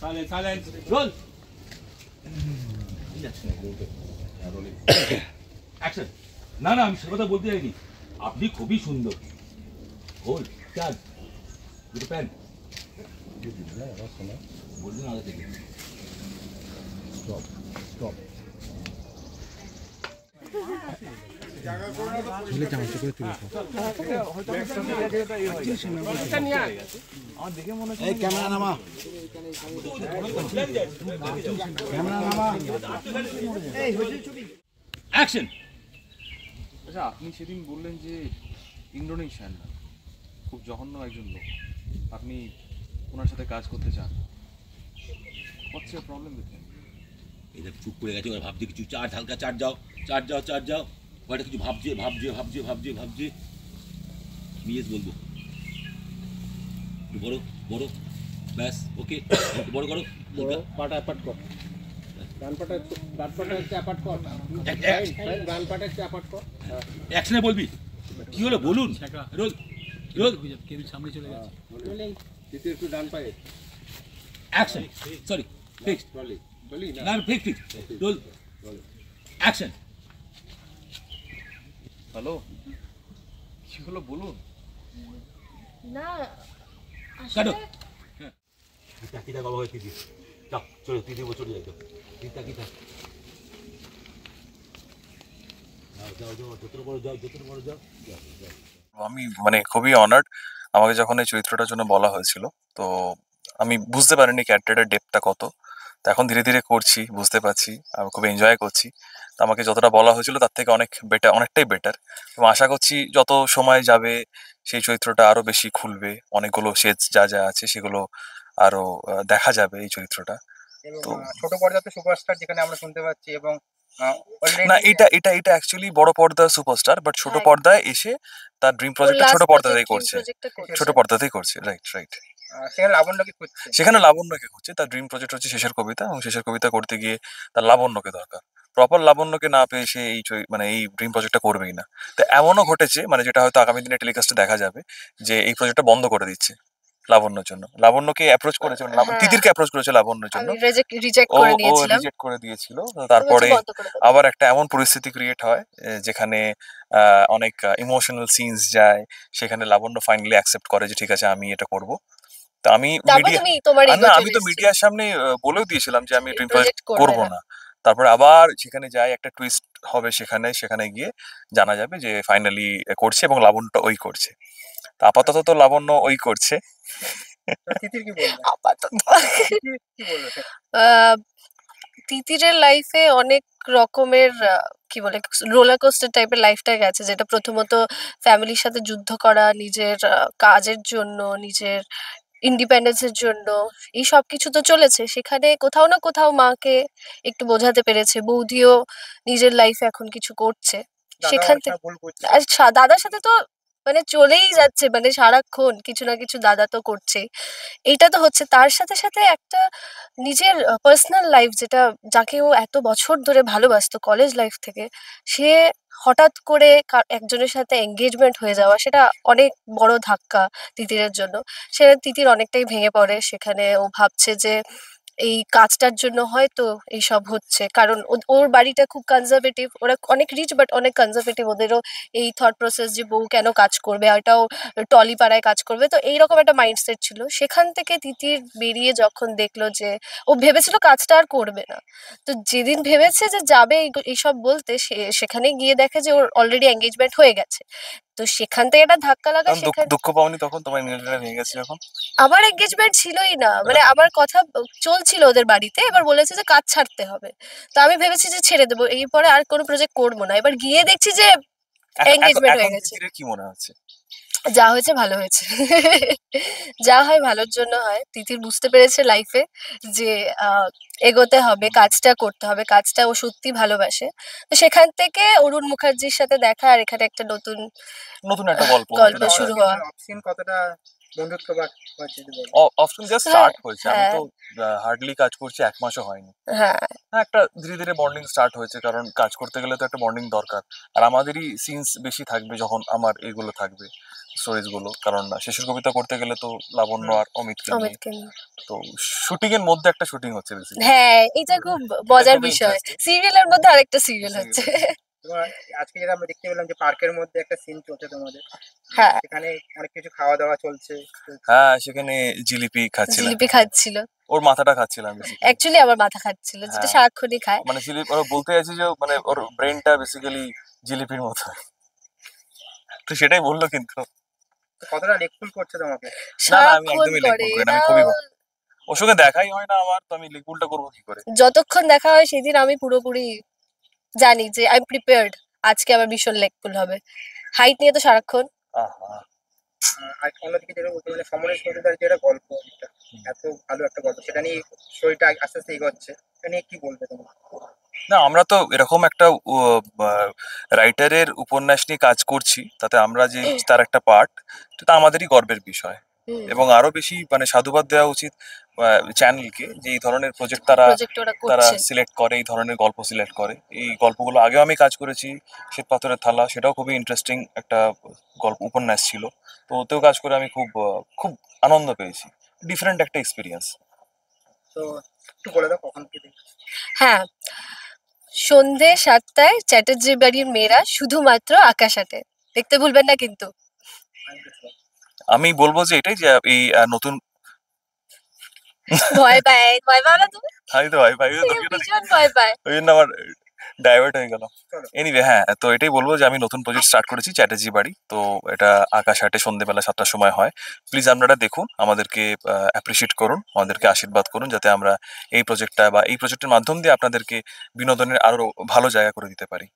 Silence. Roll. Action. না না আমি সে কথা বলতে চাইনি আপনি খুবই সুন্দর হোল চার্জ দুটো প্যান বললেন আগে থেকে স্টপ স্টপ ঝুলে চামচ করে তুলে এই ক্যামেরা নামা এই হচ্ছে ছবি অ্যাকশন আচ্ছা আপনি সেদিন বললেন যে ইন্ডোনেশিয়ান খুব জঘন্য একজন লোক আপনি ওনার সাথে কাজ করতে চান what's your problem with him এদের চুপ করে গেছে ওরা ভাবছে কিছু চার্জ হালকা চার্জ যাও ওটা কিছু ভাবছে মিয়েস বলবো বড় বড় ব্যাস ওকে বড় করো পাটা অ্যাপার্ট কর ডান পাটা হচ্ছে অ্যাপার্ট কর ডান পাটা হচ্ছে অ্যাপার্ট কর অ্যাকশনে বলবি কি হলো বলুন রোল রোল কেবিল সামনে চলে গেছে দ্বিতীয় একটু ডান পায়ে অ্যাকশন সরি ফিক্সড বলি না ফিক্সড রোল অ্যাকশন হ্যালো কি হলো বলুন না কাটো আসলে কিটা গল্প হয় দিদি যাও চলো দিদি চলে যাই কিটা যাও আমি মানে খুবই অনার্ড আমাকে যখন এই চরিত্রটার জন্য বলা হয়েছিল তো আমি বুঝতে পারিনি ক্যারেক্টারের ডেপথটা কত তো এখন ধীরে ধীরে করছি বুঝতে পারছি আমি খুব এনজয় করছি তো আমাকে যতটা বলা হয়েছিল তার থেকে অনেকটাই বেটার এবং আশা করছি যত সময় যাবে সেই চরিত্রটা আরো বেশি খুলবে অনেকগুলো শেডস যা আছে সেগুলো আরো দেখা যাবে এই চরিত্রটা তো ছোট পর্দাতে সুপারস্টার যেখানে আমরা শুনতে পাচ্ছি এবং না এটা অ্যাকচুয়ালি বড় পর্দার সুপারস্টার বাট ছোট পর্দায় এসে তার ড্রিম প্রজেক্টটা ছোট পর্দাতেই করছে রাইট সেখানে লাবণ্যকে খুঁজছে তার ড্রিম প্রজেক্ট হচ্ছে শেষের কবিতা এবং শেষের কবিতা করতে গিয়ে তার লাবণ্যকে দরকার প্রপার লাবণ্যকে না পেয়ে সে এই ড্রিম প্রজেক্টটা করবেই না তো এমনও ঘটেছে মানে যেটা হয়তো আগামী দিনে টেলিকাস্টে দেখা যাবে যে এই প্রজেক্টটা বন্ধ করে দিচ্ছে লাবণ্যর জন্য লাবণ্যকে অ্যাপ্রোচ করেছে তিতিরকে অ্যাপ্রোচ করেছে লাবণ্যর জন্য ও রিজেক্ট করে দিয়েছিল তারপরে আবার একটা এমন পরিস্থিতি ক্রিয়েট হয় যেখানে অনেক ইমোশনাল সিনস যায় সেখানে লাবণ্য ফাইনালি অ্যাকসেপ্ট করে যে ঠিক আছে আমি এটা করব তো আমি আমি তো মিডিয়ার সামনে বলেও দিয়েছিলাম যে আমি ড্রিম প্রজেক্ট করবো না তারপরে আবার সেখানে যাই একটা টুইস্ট হবে সেখানে গিয়ে জানা যাবে যে ফাইনালি করছে এবং লাবণ্যটা ওই করছে আপাতত তো লাবণ্য ওই করছে তিতিরের লাইফে অনেক রকমের কি বলে রোলার কোস্টার টাইপের লাইফটা গেছে যেটা প্রথমত ফ্যামিলির সাথে যুদ্ধ করা নিজের কাজের জন্য নিজের ইন্ডিপেন্ডেন্সের জন্য এই সব কিছু তো চলেছে সেখানে কোথাও না কোথাও মাকে একটু বোঝাতে পেরেছে বৌদিও নিজের লাইফে এখন কিছু করছে সেখান থেকে আচ্ছা দাদার সাথে তো মানে চলেই যাচ্ছে মানে সারাক্ষণ কিছু না কিছু দাদা তো করছে এইটা তো হচ্ছে তার সাথে সাথে একটা নিজের পার্সোনাল লাইফ যেটা যাকে ও এত বছর ধরে ভালোবাসতো কলেজ লাইফ থেকে সে হঠাৎ করে একজনের সাথে এঙ্গেজমেন্ট হয়ে যাওয়া সেটা অনেক বড় ধাক্কা তিতিরের জন্য সে তিতির অনেকটাই ভেঙে পড়ে সেখানে ও ভাবছে যে এই কাজটার জন্য হয়তো এইসব হচ্ছে কারণ ওর বাড়িটা খুব কনজারভেটিভ ওরা অনেক রিচ বাট অনেক কনজারভেটিভ ওদেরও এই থট প্রসেস যে বউ কেন কাজ করবে এটাও টলিপাড়ায় কাজ করবে তো এইরকম একটা মাইন্ডসেট ছিল সেখান থেকে তিতির বেরিয়ে যখন দেখলো যে ও ভেবেছিল কাজটা আর করবে না তো যেদিন ভেবেছে যে যাবে এইসব বলতে সেখানে গিয়ে দেখে যে ওর অলরেডি এঙ্গেজমেন্ট হয়ে গেছে তো সেখান থেকে একটা ধাক্কা লাগা সেখানে দুঃখ পাওনি তখন তোমার এঙ্গেজমেন্ট ভেঙে গেছে যখন আমার এঙ্গেজমেন্ট ছিলই না মানে আমার কথা চলছিল ওদের বাড়িতে এবার বলেছে যে কাজ ছাড়তে হবে তো আমি ভেবেছি যে ছেড়ে দেবো এরপরে আর কোনো প্রজেক্ট করবো না এবার গিয়ে দেখছি যে এঙ্গেজমেন্ট হয়ে গেছে কি মনে হচ্ছে যা হয়েছে ভালো হয়েছে যা হয় ভালোর জন্য হয় তিতির বুঝতে পেরেছে লাইফে যে এগোতে হবে কাজটা করতে হবে কাজটা ও সত্যি ভালোবাসে তো সেখান থেকে অরুণ মুখার্জির সাথে দেখা আর এখানে একটা নতুন একটা গল্প শুরু হওয়া কতটা বন্ধুত্ব বা অপশন জাস্ট স্টার্ট হয়েছে আমি তো হার্ডলি কাজ করছি এক মাসও হয়নি হ্যাঁ একটা ধীরে ধীরে বন্ডিং স্টার্ট হয়েছে কারণ কাজ করতে গেলে তো একটা বন্ডিং দরকার আর আমাদেরই সিনস বেশি থাকবে যখন আমার এগুলো থাকবে স্টোরিজ গুলো, কারণ শেষের কবিতা করতে গেলে তো লাবণ্য আর অমিতকে নিয়ে, অমিতকে নিয়ে। তো শুটিং এর মধ্যে একটা শুটিং হচ্ছে বেসিক্যালি। হ্যাঁ, এটা খুব মজার খুবই বিষয়। interesting। সিরিয়ালের মধ্যে আরেকটা সিরিয়াল Serial হচ্ছে। তোমার আজকে যেটা আমরা দেখতে পেলাম যে পার্কের মধ্যে একটা সিন চলছে তোমাদের, হ্যাঁ, সেখানে অনেক কিছু খাওয়া দাওয়া চলছে। হ্যাঁ, সেখানে জিলিপি খাচ্ছিলাম, জিলিপি খাচ্ছিল। ওর মাথাটা খাচ্ছিলাম বেসিক্যালি। অ্যাকচুয়ালি আমার মাথা খাচ্ছিল, যেটা হ্যাঁ। সারাক্ষণই খায়। মানে জিলিপি, ওরা বলতে চাইছে যে মানে ওর ব্রেনটা বেসিক্যালি জিলিপির মতো, তো সেটাই বললো কিন্তু। তো কতটা রেকফুল করছে তোমাকে? না না, আমি সারাক্ষণ একদমই করে লেকপুল করি না, এরা। আমি খুবই ওর সঙ্গে দেখাই হয় না আমার, তো আমি লেকপুলটা করবো কি করে? যতক্ষণ দেখা হয় সেদিন আমি পুরোপুরি জানি যে আই এম প্রিপেয়ার্ড, আজকে আমার ভীষণ লেগফুল হবে। হাইট নিয়ে তো সারাক্ষণ। আহা, আর অন্যদিকে যেটা বলতে মানে সমরেশ মজুমদার যেটা গল্প, এটা এত ভালো একটা গল্প, সেটা নিয়ে স্টোরিটা আস্তে আস্তে এগোচ্ছে, এটা নিয়ে কি বলবে তুমি? না আমরা তো এরকম একটা রাইটারের উপন্যাস নিয়ে কাজ করছি, তাতে আমরা যে তার একটা পার্ট, সেটা আমাদেরই গর্বের বিষয়। হুম, এবং আরো বেশি মানে সাধুবাদ দেওয়া উচিত চ্যানেলকে, যে এই ধরনের প্রজেক্ট তারা প্রজেক্ট ওরা তারা করছে। সিলেক্ট করে, এই ধরনের গল্প সিলেক্ট করে। এই গল্পগুলো আগেও আমি কাজ করেছি, শ্বেত পাথরের থালা, সেটাও খুবই ইন্টারেস্টিং একটা গল্প উপন্যাস ছিল। তো ওতেও কাজ করে আমি খুব আনন্দ পেয়েছি, ডিফারেন্ট একটা এক্সপিরিয়েন্স। তো একটু বলে দাও কখন কি দেখবে? হ্যাঁ, সন্ধে 7টায় চ্যাটার্জি বাড়ির মেয়েরা, শুধুমাত্র আকাশ আটে। দেখতে ভুলবেন না কিন্তু। আমি বলবো যে এটাই, যে এই নতুন, ভয় পায়, ভয় পাও না তুমি? আমি তো ভাই ভাই সে ভীষণ ভয় পায়। ওই জন্য আমার ডাইভার্ট হয়ে গেল। চলো। এনিওয়ে, হ্যাঁ, তো এটাই বলবো যে আমি নতুন প্রজেক্ট স্টার্ট করেছি, চ্যাটার্জি বাড়ি। তো এটা আকাশ হাটে সন্ধ্যেবেলা 7টার সময় হয়। প্লিজ আপনারা দেখুন, আমাদেরকে অ্যাপ্রিসিয়েট করুন, আমাদেরকে আশীর্বাদ করুন, যাতে আমরা এই প্রজেক্টটা বা এই প্রজেক্টের মাধ্যম দিয়ে আপনাদেরকে বিনোদনের আরো ভালো জায়গা করে দিতে পারি।